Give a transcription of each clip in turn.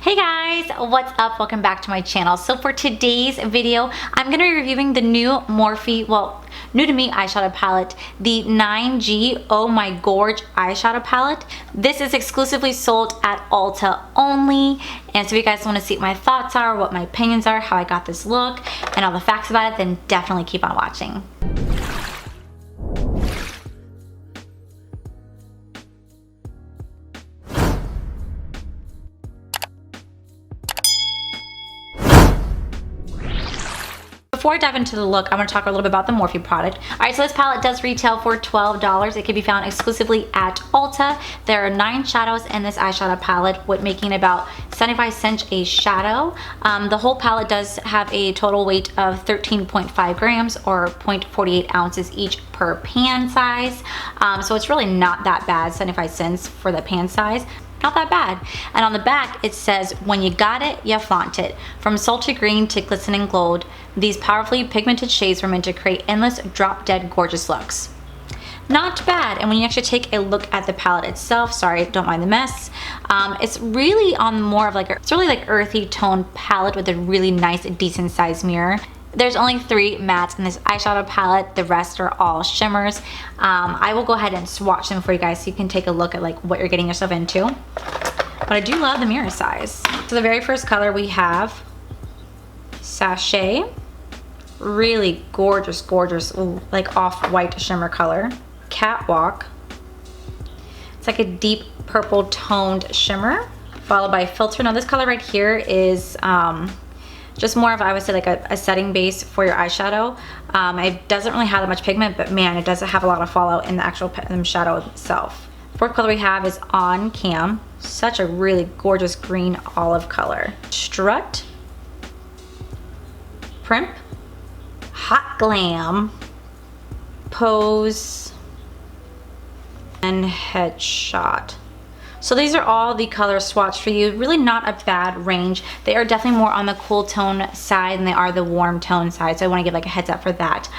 Hey guys, what's up? Welcome back to my channel. So for today's video, I'm going to be reviewing the new Morphe, well, new to me eyeshadow palette, the 9G Oh My Gorg eyeshadow palette. This is exclusively sold at Ulta only. And so if you guys want to see what my thoughts are, what my opinions are, how I got this look, and all the facts about it, then definitely keep on watching. Before I dive into the look, I'm going to talk a little bit about the Morphe product. Alright, so this palette does retail for $12. It can be found exclusively at Ulta. There are 9 shadows in this eyeshadow palette, with making about 75 cents a shadow. The whole palette does have a total weight of 13.5 grams or 0.48 ounces each per pan size. So it's really not that bad, 75 cents for the pan size. Not that bad. And on the back it says, when you got it, you flaunt it. From sultry green to glistening gold, these powerfully pigmented shades were meant to create endless drop-dead gorgeous looks. Not bad. And when you actually take a look at the palette itself, sorry, don't mind the mess, it's really on more of like it's really like earthy tone palette with a really nice decent sized mirror. There's only 3 mattes in this eyeshadow palette. The rest are all shimmers. I will go ahead and swatch them for you guys so you can take a look at like what you're getting yourself into. But I do love the mirror size. So the very first color we have Sachet. Really gorgeous, gorgeous, ooh, like off-white shimmer color. Catwalk. It's like a deep purple toned shimmer, followed by Filter. Now this color right here is just more of, I would say, like a setting base for your eyeshadow. It doesn't really have that much pigment, but man, it doesn't have a lot of fallout in the actual shadow itself. Fourth color we have is On Cam. Such a really gorgeous green olive color. Strut. Primp. Hot Glam. Pose. And Headshot. So these are all the colors swatched for you. Really not a bad range. They are definitely more on the cool tone side than they are the warm tone side. So I want to give like a heads up for that.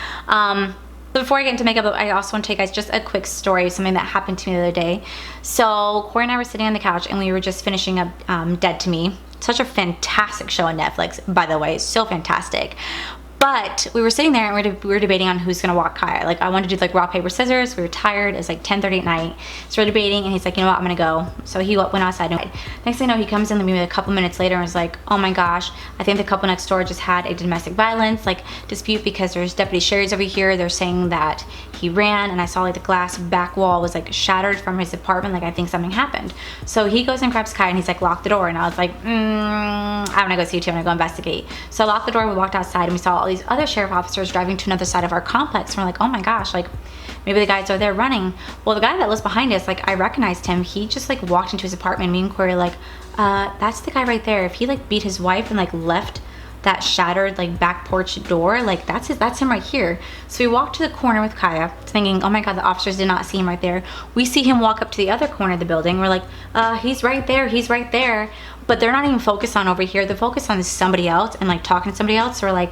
Before I get into makeup, I also want to tell you guys just a quick story of something that happened to me the other day. So Corey and I were sitting on the couch and we were just finishing up Dead to Me. Such a fantastic show on Netflix, by the way. So fantastic. But we were sitting there and we were debating on who's gonna walk Kaya. Like I wanted to do like rock, paper, scissors. We were tired. It was like 10:30 at night. So we're debating and he's like, you know what, I'm gonna go. So he went outside. Next thing I know, he comes in maybe a couple minutes later and was like, oh my gosh, I think the couple next door just had a domestic violence like dispute because there's deputy sheriffs over here. They're saying that he ran and I saw like the glass back wall was like shattered from his apartment. Like I think something happened. So he goes and grabs Kaya and he's like, lock the door. And I was like, I'm gonna go see you too. I'm gonna go investigate. So I locked the door. We walked outside and we saw all these other sheriff officers driving to another side of our complex. And we're like, oh my gosh, like maybe the guys are there running. Well, the guy that was behind us, like I recognized him. He just like walked into his apartment. Me and Corey like, that's the guy right there. If he like beat his wife and like left that shattered like back porch door, like that's him right here. So we walked to the corner with Kaya thinking, oh my god, the officers did not see him right there. We see him walk up to the other corner of the building. We're like, he's right there, he's right there. But they're not even focused on over here. They're focused on somebody else and like talking to somebody else. So we're like,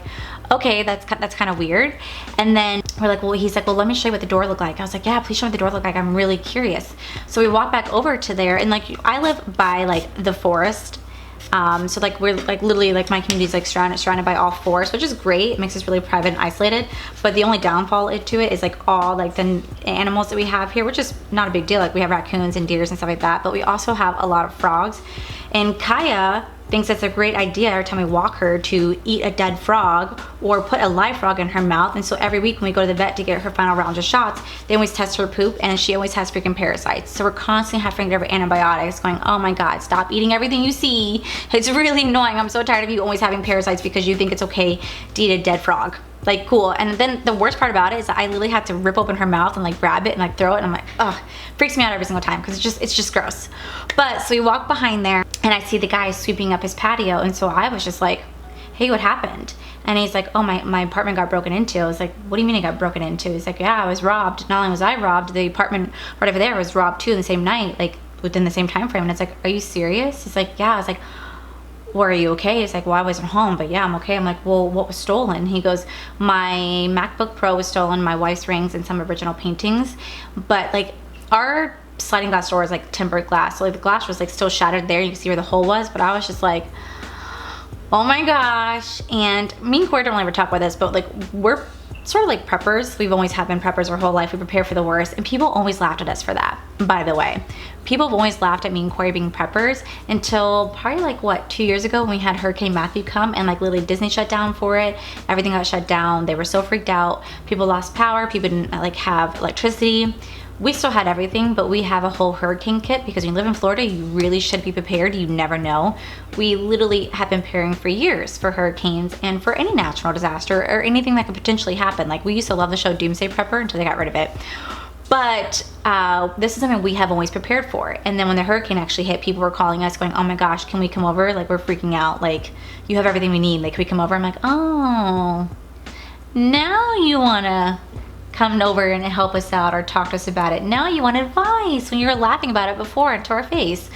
okay, that's kind of weird. And then we're like, well, he's like, well, let me show you what the door looked like. I was like, yeah, please show me what the door looked like. I'm really curious. So we walk back over to there and like I live by like the forest. So like we're like literally like my community is like surrounded by all forests, which is great. It makes us really private and isolated. But the only downfall to it is like all like the animals that we have here, which is not a big deal. Like we have raccoons and deers and stuff like that. But we also have a lot of frogs. And Kaya thinks it's a great idea every time we walk her to eat a dead frog or put a live frog in her mouth. And so every week when we go to the vet to get her final round of shots, they always test her poop and she always has freaking parasites. So we're constantly having to give her antibiotics going, oh my god, stop eating everything you see. It's really annoying. I'm so tired of you always having parasites because you think it's okay to eat a dead frog. Like cool. And then the worst part about it is that I literally had to rip open her mouth and like grab it and like throw it, and I'm like, ugh, freaks me out every single time because it's just gross. But so we walk behind there and I see the guy sweeping up his patio, and so I was just like, hey, what happened? And he's like, oh, my apartment got broken into. I was like, what do you mean it got broken into? He's like, yeah, I was robbed. Not only was I robbed, the apartment right over there was robbed too in the same night, like within the same time frame. And it's like, are you serious? He's like, yeah. I was like, well, are you okay? He's like, well, I wasn't home, but yeah, I'm okay. I'm like, well, what was stolen? He goes, my MacBook Pro was stolen, my wife's rings, and some original paintings. But like our sliding glass door is like tempered glass, so like the glass was like still shattered there. You can see where the hole was, but I was just like, oh my gosh. And me and Corey don't ever talk about this, but like we're sort of like preppers. We've always have been preppers our whole life. We prepare for the worst, and people always laughed at us for that, by the way. People have always laughed at me and Corey being preppers until probably like what, 2 years ago, when we had Hurricane Matthew come, and like literally Disney shut down for it. Everything got shut down. They were so freaked out. People lost power. People didn't like have electricity. We still had everything, but we have a whole hurricane kit because when you live in Florida, you really should be prepared. You never know. We literally have been preparing for years for hurricanes and for any natural disaster or anything that could potentially happen. Like, we used to love the show Doomsday Prepper until they got rid of it. But this is something we have always prepared for. And then when the hurricane actually hit, people were calling us going, oh my gosh, can we come over? Like, we're freaking out. Like, you have everything we need. Like, can we come over? I'm like, oh, now you wanna come over and help us out or talk to us about it. Now you want advice when you were laughing about it before to our face.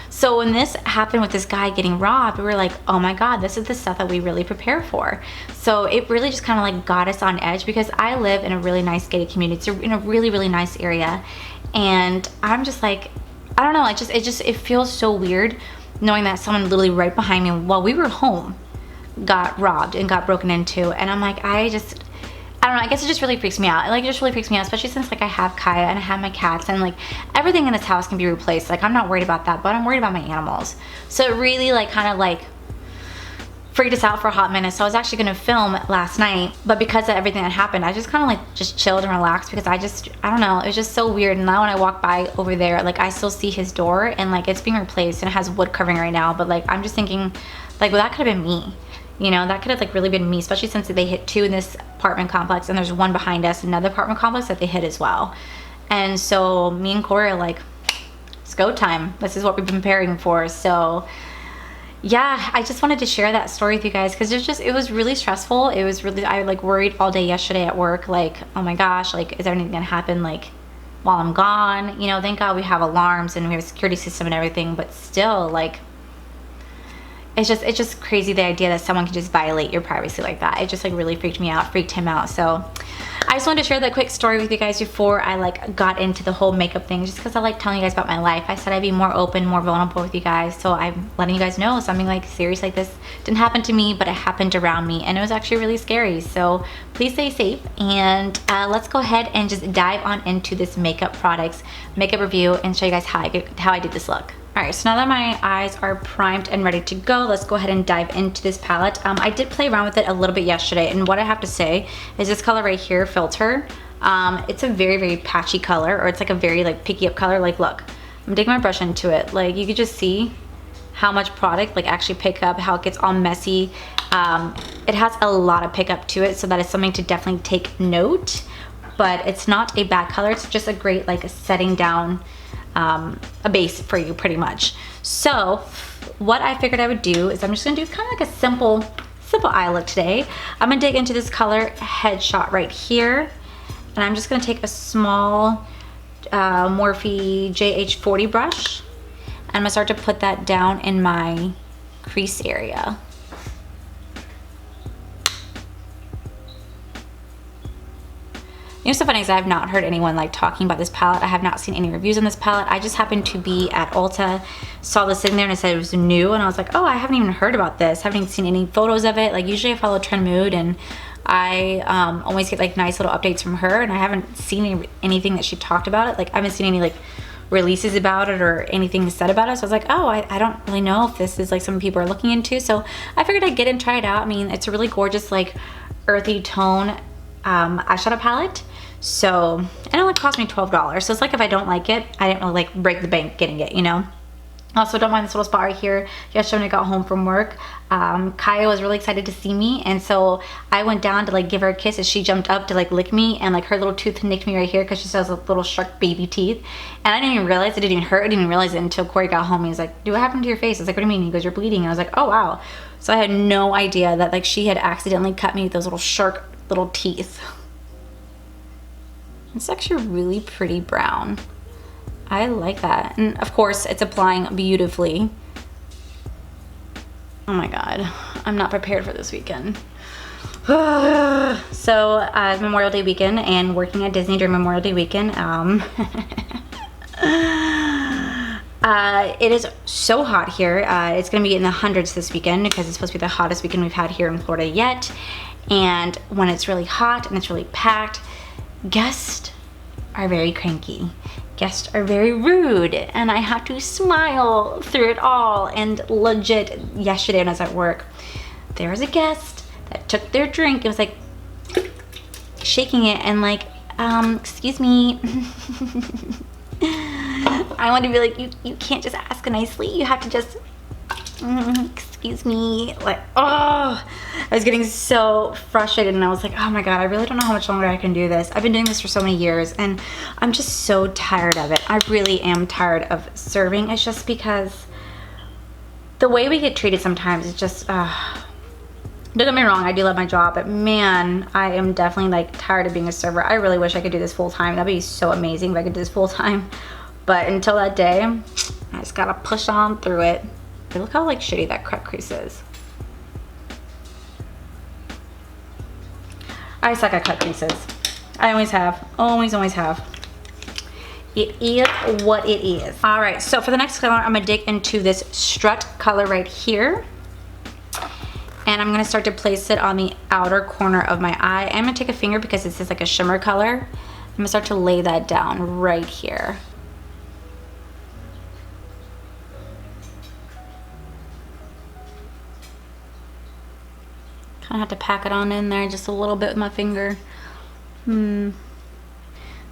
So when this happened with this guy getting robbed, we were like, oh my God, this is the stuff that we really prepare for. So it really just kind of like got us on edge, because I live in a really nice gated community. It's in a really, really nice area. And I'm just like, I don't know, it feels so weird knowing that someone literally right behind me while we were home got robbed and got broken into. And I'm like, I don't know, I guess it just really freaks me out. Like, it just really freaks me out, especially since like I have Kaya and I have my cats, and like everything in this house can be replaced. Like, I'm not worried about that, but I'm worried about my animals. So it really like kind of like freaked us out for a hot minute. So I was actually gonna film last night, but because of everything that happened, I just kind of like just chilled and relaxed, because I don't know, it was just so weird. And now when I walk by over there, like I still see his door, and like it's being replaced and it has wood covering right now, but like I'm just thinking like, well, that could have been me. You know, that could have like really been me, especially since they hit 2 in this apartment complex, and there's one behind us, another apartment complex that they hit as well. And so me and Corey are like, it's go time. This is what we've been preparing for. So yeah, I just wanted to share that story with you guys, because it was really stressful. It was really, I like worried all day yesterday at work, like, oh my gosh, like, is there anything gonna happen like while I'm gone? You know, thank God we have alarms and we have a security system and everything, but still, like, it's just crazy, the idea that someone can just violate your privacy like that. It just like really freaked me out, freaked him out. So I just wanted to share that quick story with you guys before I like got into the whole makeup thing, just because I like telling you guys about my life. I said I'd be more open, more vulnerable with you guys, so I'm letting you guys know something like serious like this didn't happen to me, but it happened around me, and it was actually really scary. So please stay safe, and let's go ahead and just dive on into this makeup products makeup review and show you guys how I did this look. Alright, so now that my eyes are primed and ready to go, let's go ahead and dive into this palette. I did play around with it a little bit yesterday, and what I have to say is this color right here, Filter, it's a very, very patchy color, or it's like a very like picky up color. Like, look, I'm digging my brush into it. Like, you could just see how much product like actually pick up, how it gets all messy. It has a lot of pickup to it, so that is something to definitely take note, but it's not a bad color. It's just a great like setting down a base for you, pretty much. So what I figured I would do is I'm just gonna do kind of like a simple eye look today. I'm gonna dig into this color Headshot right here, and I'm just gonna take a small Morphe JH40 brush, and I'm gonna start to put that down in my crease area. You know, so funny is I have not heard anyone like talking about this palette. I have not seen any reviews on this palette. I just happened to be at Ulta, saw this sitting there, and it said it was new, and I was like, oh, I haven't even heard about this. Haven't even seen any photos of it. Like, usually I follow Trend Mood, and I always get like nice little updates from her, and I haven't seen anything that she talked about it. Like, I haven't seen any like releases about it or anything said about it. So I was like, oh, I don't really know if this is like something people are looking into. So I figured I'd get it and try it out. I mean, it's a really gorgeous like earthy tone eyeshadow palette. So it only cost me $12. So it's like, if I don't like it, I didn't really like break the bank getting it, you know. Also, don't mind this little spot right here. Yesterday when I got home from work, Kaya was really excited to see me, and so I went down to like give her a kiss as she jumped up to like lick me, and like her little tooth nicked me right here because she still has little shark baby teeth. And I didn't even realize it didn't even hurt. I didn't even realize it until Corey got home. He was like, "Dude, what happened to your face?" I was like, "What do you mean?" He goes, "You're bleeding." And I was like, "Oh wow." So I had no idea that like she had accidentally cut me with those little shark little teeth. It's actually really pretty brown. I like that. And of course, it's applying beautifully. Oh my God, I'm not prepared for this weekend. So Memorial Day weekend and working at Disney during Memorial Day weekend. It is so hot here. It's gonna be in the hundreds this weekend because it's supposed to be the hottest weekend we've had here in Florida yet. And when it's really hot and it's really packed, guests are very cranky. Guests are very rude, and I have to smile through it all. And legit, yesterday when I was at work, there was a guest that took their drink and was like shaking it and like, excuse me. I want to be like, you can't just ask nicely. You have to just, excuse me. Like, oh, I was getting so frustrated, and I was like, oh my God, I really don't know how much longer I can do this. I've been doing this for so many years, and I'm just so tired of it. I really am tired of serving. It's just because the way we get treated sometimes is just, don't get me wrong, I do love my job, but man, I am definitely like tired of being a server. I really wish I could do this full time. That'd be so amazing if I could do this full time. But until that day, I just gotta push on through it. But look how like shitty that cut crease is. I suck at cut creases. I always have, always have. It is what it is. All right, so for the next color, I'm gonna dig into this strut color right here. And I'm gonna start to place it on the outer corner of my eye. I'm gonna take a finger because this is like a shimmer color. I'm gonna start to lay that down right here. Kind of have to pack it on in there just a little bit with my finger.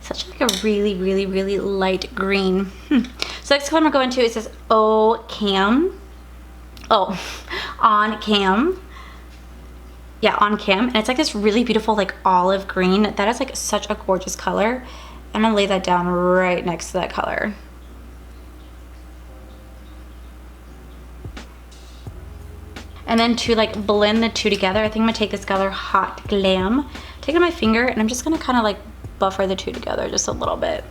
Such like a really light green. So next color I'm gonna go into, it says Oh Cam. Oh, On Cam. Yeah, On Cam. And it's like this really beautiful like olive green. That is like such a gorgeous color. I'm gonna lay that down right next to that color. And then to like blend the two together, I think I'm gonna take this color Hot Glam, take it on my finger, and I'm just gonna kind of like buffer the two together just a little bit.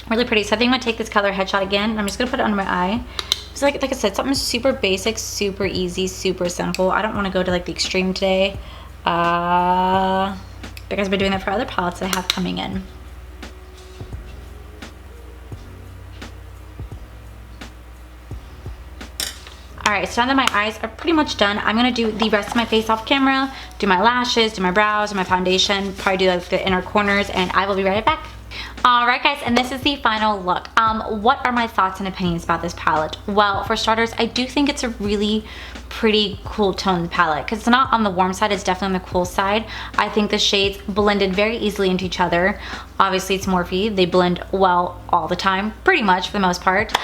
Really pretty. So I think I'm gonna take this color Headshot again, and I'm just gonna put it under my eye. So like I said, something super basic, super easy, super simple. I don't want to go to like the extreme today. Because I've been doing that for other palettes that I have coming in. Alright, so now that my eyes are pretty much done, I'm going to do the rest of my face off camera, do my lashes, do my brows, do my foundation, probably do like the inner corners, and I will be right back. Alright guys, and this is the final look. What are my thoughts and opinions about this palette? Well, for starters, I do think it's a really pretty cool toned palette because it's not on the warm side, it's definitely on the cool side. I think the shades blended very easily into each other. Obviously it's Morphe, they blend well all the time, pretty much for the most part.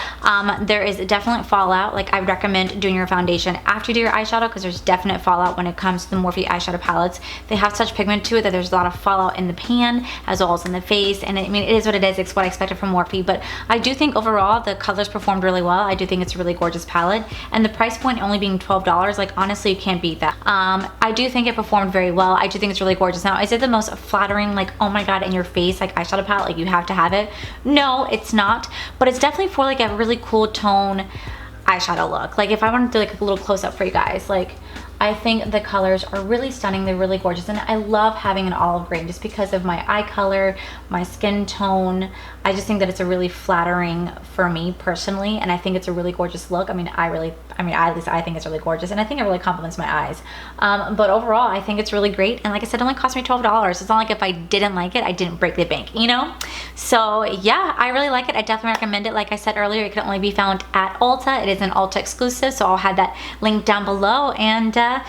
There is definite fallout. Like I recommend doing your foundation after you do your eyeshadow because there's definite fallout when it comes to the Morphe eyeshadow palettes. They have such pigment to it that there's a lot of fallout in the pan as well as in the face, and I mean it is what it is. It's what I expected from Morphe, but I do think overall the colors performed really well. I do think it's a really gorgeous palette, and the price point only being $12, like honestly you can't beat that. I do think it performed very well. I do think it's really gorgeous. Now, is it the most flattering, like oh my god in your face like eyeshadow palette, like you have to have it? No, it's not, but it's definitely for like a really cool tone eyeshadow look. Like if I wanted to do like a little close-up for you guys, like I think the colors are really stunning. They're really gorgeous, and I love having an olive green just because of my eye color, my skin tone. I just think that it's a really flattering for me personally, and I think it's a really gorgeous look. I mean, at least I think it's really gorgeous, and I think it really complements my eyes. But overall, I think it's really great, and like I said, it only cost me $12. It's not like if I didn't like it, I didn't break the bank, you know? So yeah, I really like it. I definitely recommend it. Like I said earlier, it can only be found at Ulta. It is an Ulta exclusive, so I'll have that link down below, and that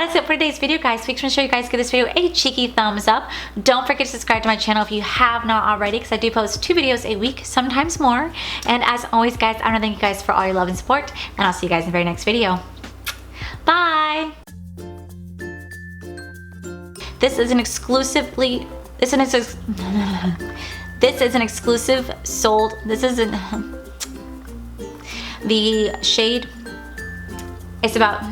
is it for today's video, guys. Make sure you guys give this video a cheeky thumbs up. Don't forget to subscribe to my channel if you have not already, because I do post 2 videos a week, sometimes more. And as always, guys, I want to thank you guys for all your love and support, and I'll see you guys in the very next video. Bye! This is an exclusively, this is an exclusive sold, this isn't, the shade, it's about,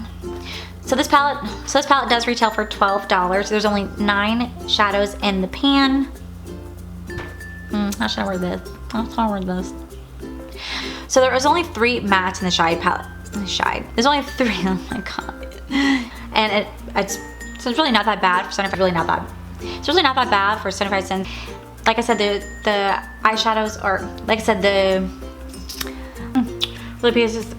so this palette does retail for $12. There's only 9 shadows in the pan. How should I word this? How should I word this? So there was only 3 mattes in the Shade palette. There's only 3. Oh my god. and it's really not that bad for 75. Really not that. It's really not that bad for 75 cents. Like I said, the eyeshadows are, like I said, the lip pieces.